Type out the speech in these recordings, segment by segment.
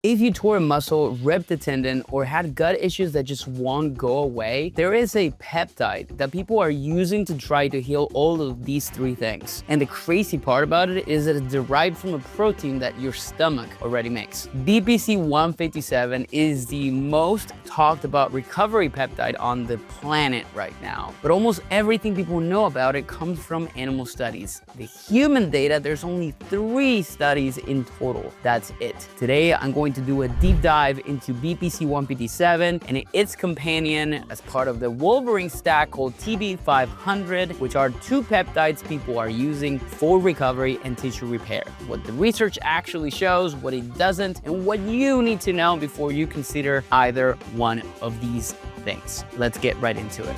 If you tore a muscle, ripped a tendon, or had gut issues that just won't go away, there is a peptide that people are using to try to heal all of these three things. And the crazy part about it is that it's derived from a protein that your stomach already makes. BPC-157 is the most talked about recovery peptide on the planet right now. But almost everything people know about it comes from animal studies. The human data, there's only 3 studies in total. That's it. Today, I'm going to do a deep dive into BPC-157 and its companion as part of the Wolverine stack called TB-500, which are 2 peptides people are using for recovery and tissue repair. What the research actually shows, what it doesn't, and what you need to know before you consider either one of these things. Let's get right into it.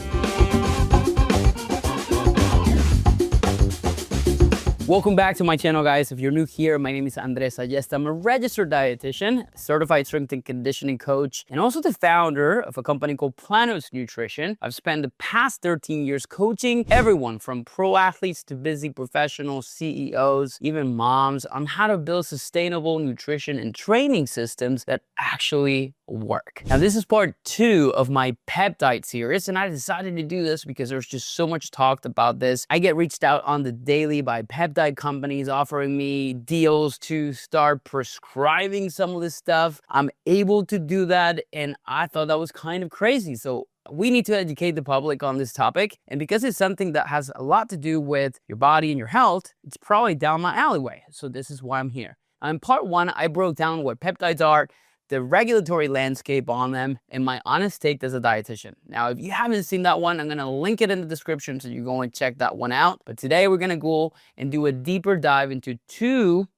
Welcome back to my channel, guys. If you're new here, my name is Ayesta. I'm a registered dietitian, certified strength and conditioning coach, and also the founder of a company called Planos Nutrition. I've spent the past 13 years coaching everyone from pro athletes to busy professionals, CEOs, even moms on how to build sustainable nutrition and training systems that actually work. Now, this is part 2 of my peptide series, and I decided to do this because there's just so much talked about this. I get reached out on the daily by peptide companies offering me deals to start prescribing some of this stuff. I'm able to do that, and I thought that was kind of crazy. So we need to educate the public on this topic, and because it's something that has a lot to do with your body and your health, it's probably down my alleyway. So this is why I'm here. In part 1, I broke down what peptides are, the regulatory landscape on them, and my honest take as a dietitian. Now, if you haven't seen that one, I'm gonna link it in the description so you go and check that one out. But today we're gonna go and do a deeper dive into 2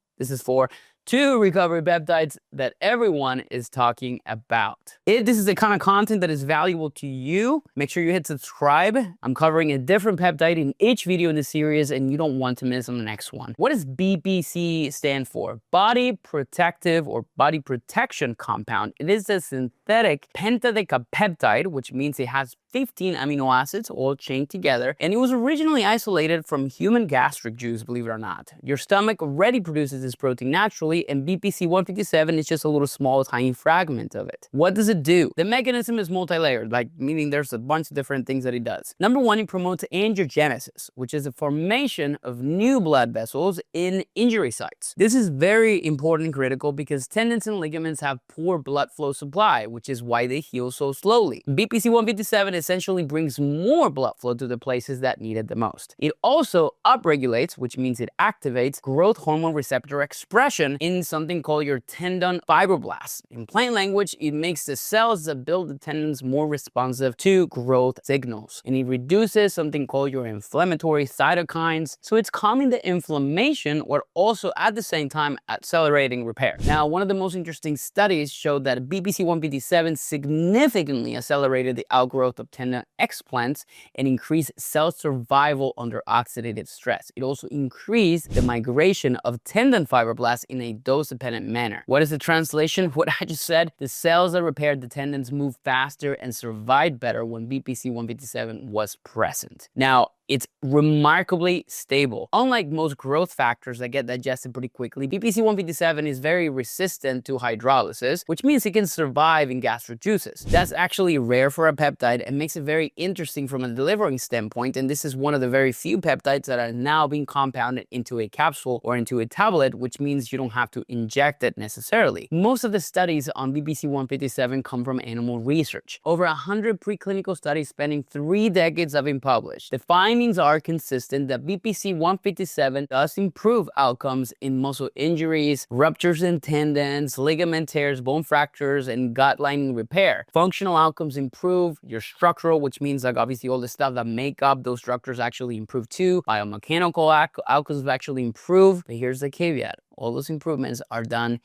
recovery peptides that everyone is talking about. If this is the kind of content that is valuable to you, make sure you hit subscribe. I'm covering a different peptide in each video in the series, and you don't want to miss on the next one. What does BPC stand for? Body Protective or Body Protection Compound. It is a synthetic pentadecapeptide, which means it has 15 amino acids all chained together, and it was originally isolated from human gastric juice, believe it or not. Your stomach already produces this protein naturally, and BPC-157 is just a little small, tiny fragment of it. What does it do? The mechanism is multi-layered, meaning there's a bunch of different things that it does. Number 1, it promotes angiogenesis, which is the formation of new blood vessels in injury sites. This is very important and critical because tendons and ligaments have poor blood flow supply, which is why they heal so slowly. BPC-157 essentially brings more blood flow to the places that need it the most. It also upregulates, which means it activates growth hormone receptor expression in something called your tendon fibroblasts. In plain language, it makes the cells that build the tendons more responsive to growth signals. And it reduces something called your inflammatory cytokines. So it's calming the inflammation while also at the same time accelerating repair. Now, one of the most interesting studies showed that BPC-157 significantly accelerated the outgrowth of tendon explants and increased cell survival under oxidative stress. It also increased the migration of tendon fibroblasts in a dose-dependent manner. What is the translation? What I just said, the cells that repaired the tendons moved faster and survived better when BPC-157 was present. Now, it's remarkably stable. Unlike most growth factors that get digested pretty quickly, BPC-157 is very resistant to hydrolysis, which means it can survive in gastric juices. That's actually rare for a peptide and makes it very interesting from a delivering standpoint, and this is one of the very few peptides that are now being compounded into a capsule or into a tablet, which means you don't have to inject it necessarily. Most of the studies on BPC-157 come from animal research. Over 100 preclinical studies spanning 3 decades have been published. The findings are consistent that BPC-157 does improve outcomes in muscle injuries, ruptures in tendons, ligament tears, bone fractures, and gut lining repair. Functional outcomes improve, your structural, which means obviously all the stuff that make up those structures actually improve too. Biomechanical outcomes actually improve, but here's the caveat. All those improvements are done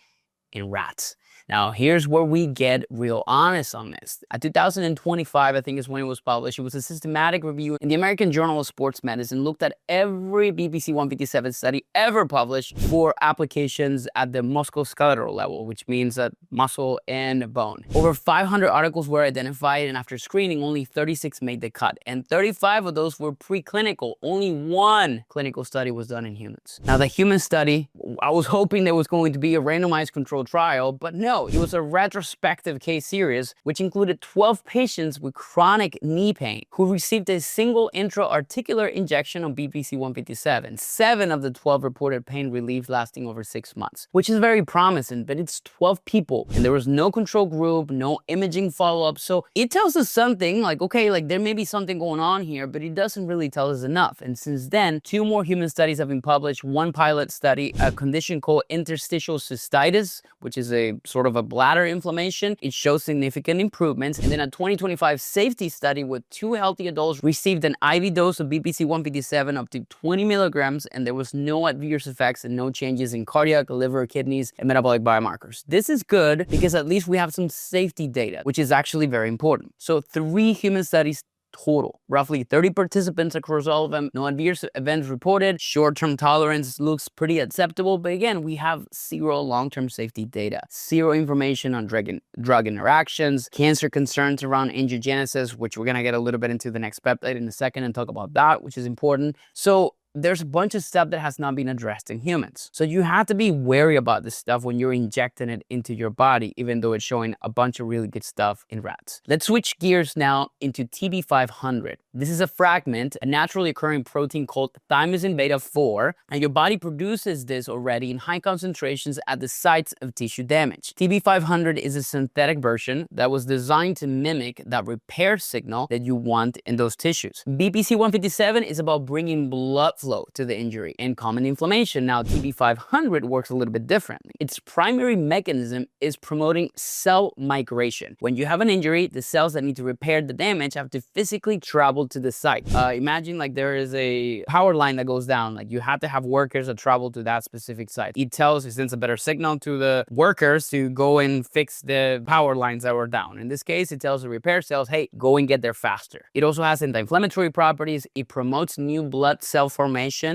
in rats. Now, here's where we get real honest on this. 2025, I think is when it was published. It was a systematic review in the American Journal of Sports Medicine, looked at every BPC-157 study ever published for applications at the musculoskeletal level, which means that muscle and bone. Over 500 articles were identified, and after screening, only 36 made the cut, and 35 of those were preclinical. Only 1 clinical study was done in humans. Now, the human study, I was hoping there was going to be a randomized control controlled trial, but no, it was a retrospective case series which included 12 patients with chronic knee pain who received a single intra-articular injection of BPC-157. 7 of the 12 reported pain relief lasting over 6 months, which is very promising, but it's 12 people and there was no control group, no imaging follow-up. So it tells us something like, okay, like there may be something going on here, but it doesn't really tell us enough. And since then, 2 more human studies have been published. One pilot study, a condition called interstitial cystitis, which is a sort of a bladder inflammation. It shows significant improvements. And then a 2025 safety study with 2 healthy adults received an IV dose of BPC-157 up to 20 milligrams, and there was no adverse effects and no changes in cardiac, liver, kidneys, and metabolic biomarkers. This is good because at least we have some safety data, which is actually very important. So 3 human studies total, roughly 30 participants across all of them, no adverse events reported, short-term tolerance looks pretty acceptable, but again, we have 0 long-term safety data, 0 information on drug interactions, cancer concerns around angiogenesis, which we're gonna get a little bit into the next peptide in a second and talk about that, which is important. So there's a bunch of stuff that has not been addressed in humans. So you have to be wary about this stuff when you're injecting it into your body, even though it's showing a bunch of really good stuff in rats. Let's switch gears now into TB-500. This is a fragment, a naturally occurring protein called thymosin beta-4, and your body produces this already in high concentrations at the sites of tissue damage. TB-500 is a synthetic version that was designed to mimic that repair signal that you want in those tissues. BPC-157 is about bringing blood flow to the injury and common inflammation. Now, TB-500 works a little bit differently. Its primary mechanism is promoting cell migration. When you have an injury, the cells that need to repair the damage have to physically travel to the site. Imagine like there is a power line that goes down. Like you have to have workers that travel to that specific site. It sends a better signal to the workers to go and fix the power lines that were down. In this case, it tells the repair cells, hey, go and get there faster. It also has anti-inflammatory properties. It promotes new blood cell formation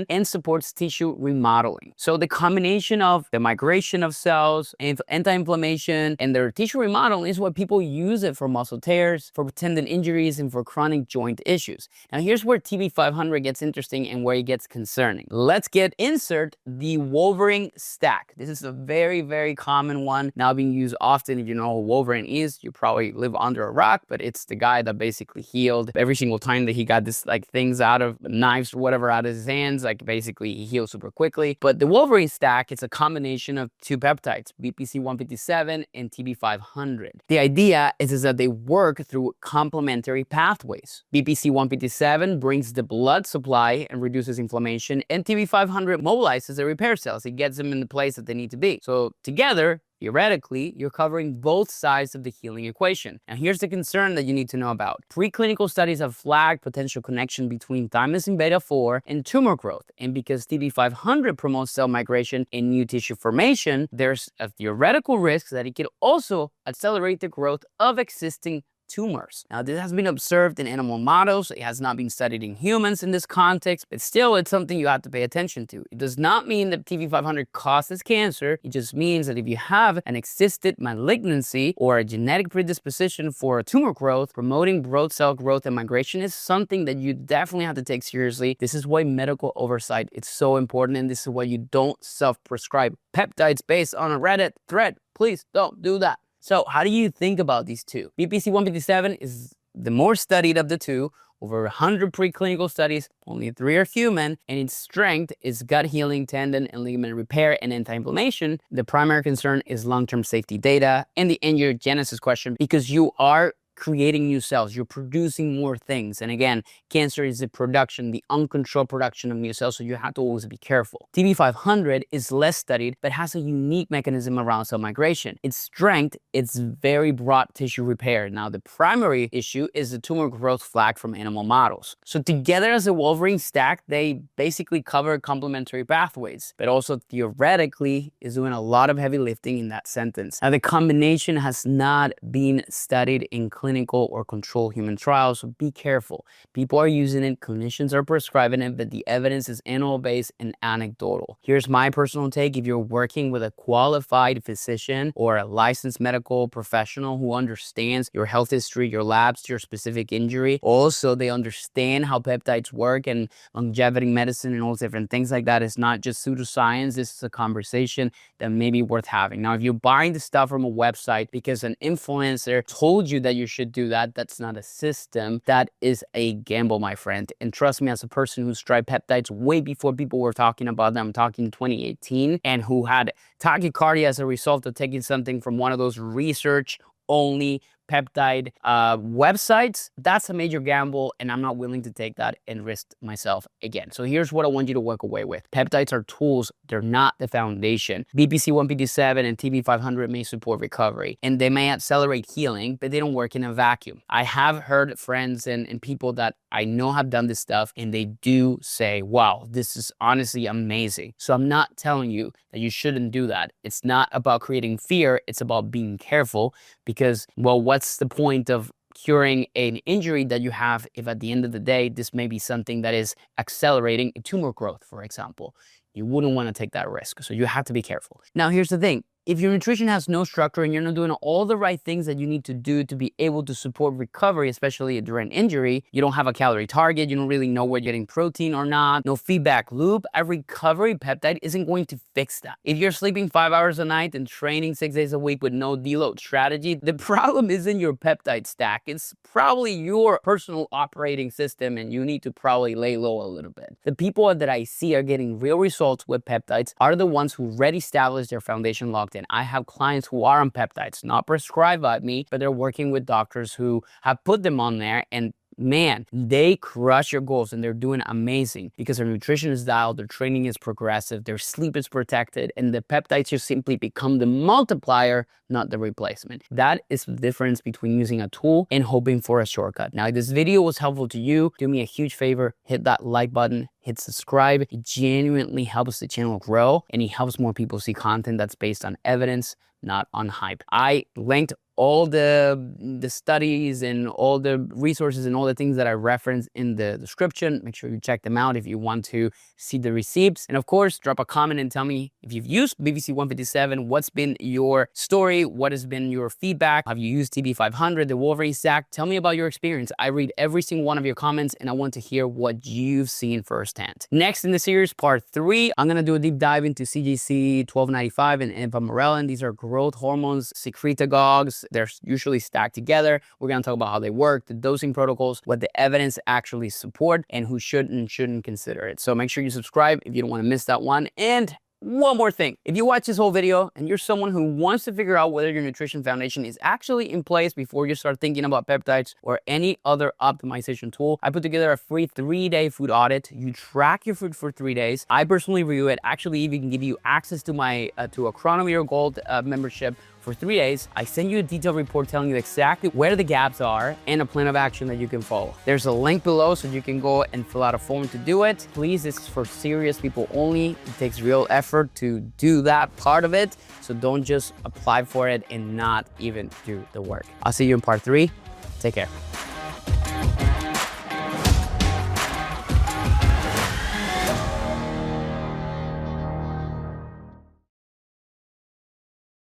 and supports tissue remodeling. So the combination of the migration of cells, anti-inflammation, and their tissue remodeling is what people use it for muscle tears, for tendon injuries, and for chronic joint issues. Now here's where TB-500 gets interesting and where it gets concerning. Let's insert the Wolverine stack. This is a very, very common one now being used often. If you know who Wolverine is, you probably live under a rock, but it's the guy that basically healed every single time that he got this like things out of knives or whatever out of his hands, like basically he heals super quickly. But the Wolverine stack, it's a combination of 2 peptides, BPC-157 and TB-500. The idea is that they work through complementary pathways. BPC-157 brings the blood supply and reduces inflammation, and TB-500 mobilizes the repair cells. It gets them in the place that they need to be. So together, theoretically, you're covering both sides of the healing equation. Now, here's the concern that you need to know about. Preclinical studies have flagged potential connection between thymosin beta-4 and tumor growth. And because TB-500 promotes cell migration and new tissue formation, there's a theoretical risk that it could also accelerate the growth of existing tumors. Now, this has been observed in animal models. It has not been studied in humans in this context, but still, it's something you have to pay attention to. It does not mean that TB-500 causes cancer. It just means that if you have an existed malignancy or a genetic predisposition for tumor growth, promoting broad cell growth and migration is something that you definitely have to take seriously. This is why medical oversight is so important, and this is why you don't self-prescribe peptides based on a Reddit thread. Please don't do that. So how do you think about these two? BPC-157 is the more studied of the two, over 100 preclinical studies, only 3 are human, and its strength is gut healing, tendon and ligament repair, and anti-inflammation. The primary concern is long-term safety data and the angiogenesis question, because you are creating new cells, you're producing more things. And again, cancer is the production, the uncontrolled production of new cells, so you have to always be careful. TB-500 is less studied, but has a unique mechanism around cell migration. Its strength, it's very broad tissue repair. Now, the primary issue is the tumor growth flag from animal models. So together as a Wolverine stack, they basically cover complementary pathways, but also theoretically is doing a lot of heavy lifting in that sentence. Now, the combination has not been studied in clinical clinical or controlled human trials, so be careful. People are using it, clinicians are prescribing it, but the evidence is animal-based and anecdotal. Here's my personal take. If you're working with a qualified physician or a licensed medical professional who understands your health history, your labs, your specific injury, also they understand how peptides work and longevity medicine and all different things like that, it's not just pseudoscience. This is a conversation that may be worth having. Now, if you're buying the stuff from a website because an influencer told you that you should do that, that's not a system. That is a gamble, my friend. And trust me, as a person who's tried peptides way before people were talking about them, I'm talking 2018, and who had tachycardia as a result of taking something from one of those research-only peptide websites, that's a major gamble, and I'm not willing to take that and risk myself again. So here's what I want you to walk away with. Peptides are tools, they're not the foundation. BPC-157 and TB-500 may support recovery, and they may accelerate healing, but they don't work in a vacuum. I have heard friends and people that I know have done this stuff, and they do say, wow, this is honestly amazing. So I'm not telling you that you shouldn't do that. It's not about creating fear, it's about being careful, because, well, what's the point of curing an injury that you have if at the end of the day, this may be something that is accelerating tumor growth, for example? You wouldn't want to take that risk. So you have to be careful. Now, here's the thing. If your nutrition has no structure and you're not doing all the right things that you need to do to be able to support recovery, especially during injury, you don't have a calorie target, you don't really know where you're getting protein or not, no feedback loop, a recovery peptide isn't going to fix that. If you're sleeping 5 hours a night and training 6 days a week with no deload strategy, the problem isn't your peptide stack. It's probably your personal operating system, and you need to probably lay low a little bit. The people that I see are getting real results with peptides are the ones who already established their foundation locked. And I have clients who are on peptides, not prescribed by me, but they're working with doctors who have put them on there, and man, they crush your goals and they're doing amazing because their nutrition is dialed, their training is progressive, their sleep is protected, and the peptides just simply become the multiplier, not the replacement. That is the difference between using a tool and hoping for a shortcut. Now, if this video was helpful to you, do me a huge favor, hit that like button, hit subscribe. It genuinely helps the channel grow, and it helps more people see content that's based on evidence, not on hype. I linked all the studies and all the resources and all the things that I referenced in the description. Make sure you check them out if you want to see the receipts. And of course, drop a comment and tell me if you've used BPC-157, what's been your story, what has been your feedback, have you used TB-500, the Wolverine stack? Tell me about your experience. I read every single one of your comments, and I want to hear what you've seen firsthand. Next in the series, part 3, I'm gonna do a deep dive into CGC 1295 and epamorelin. These are growth hormones, secretagogues. They're usually stacked together. We're going to talk about how they work, the dosing protocols, what the evidence actually support, and who should and shouldn't consider it. So make sure you subscribe if you don't want to miss that one. And one more thing, if you watch this whole video and you're someone who wants to figure out whether your nutrition foundation is actually in place before you start thinking about peptides or any other optimization tool, I put together a free 3-day food audit. You track your food for 3 days. I personally review it. Actually, even give you access to my to a Chronometer Gold membership for 3 days. I send you a detailed report telling you exactly where the gaps are and a plan of action that you can follow. There's a link below so you can go and fill out a form to do it. Please, this is for serious people only. It takes real effort to do that part of it. So don't just apply for it and not even do the work. I'll see you in part 3. Take care.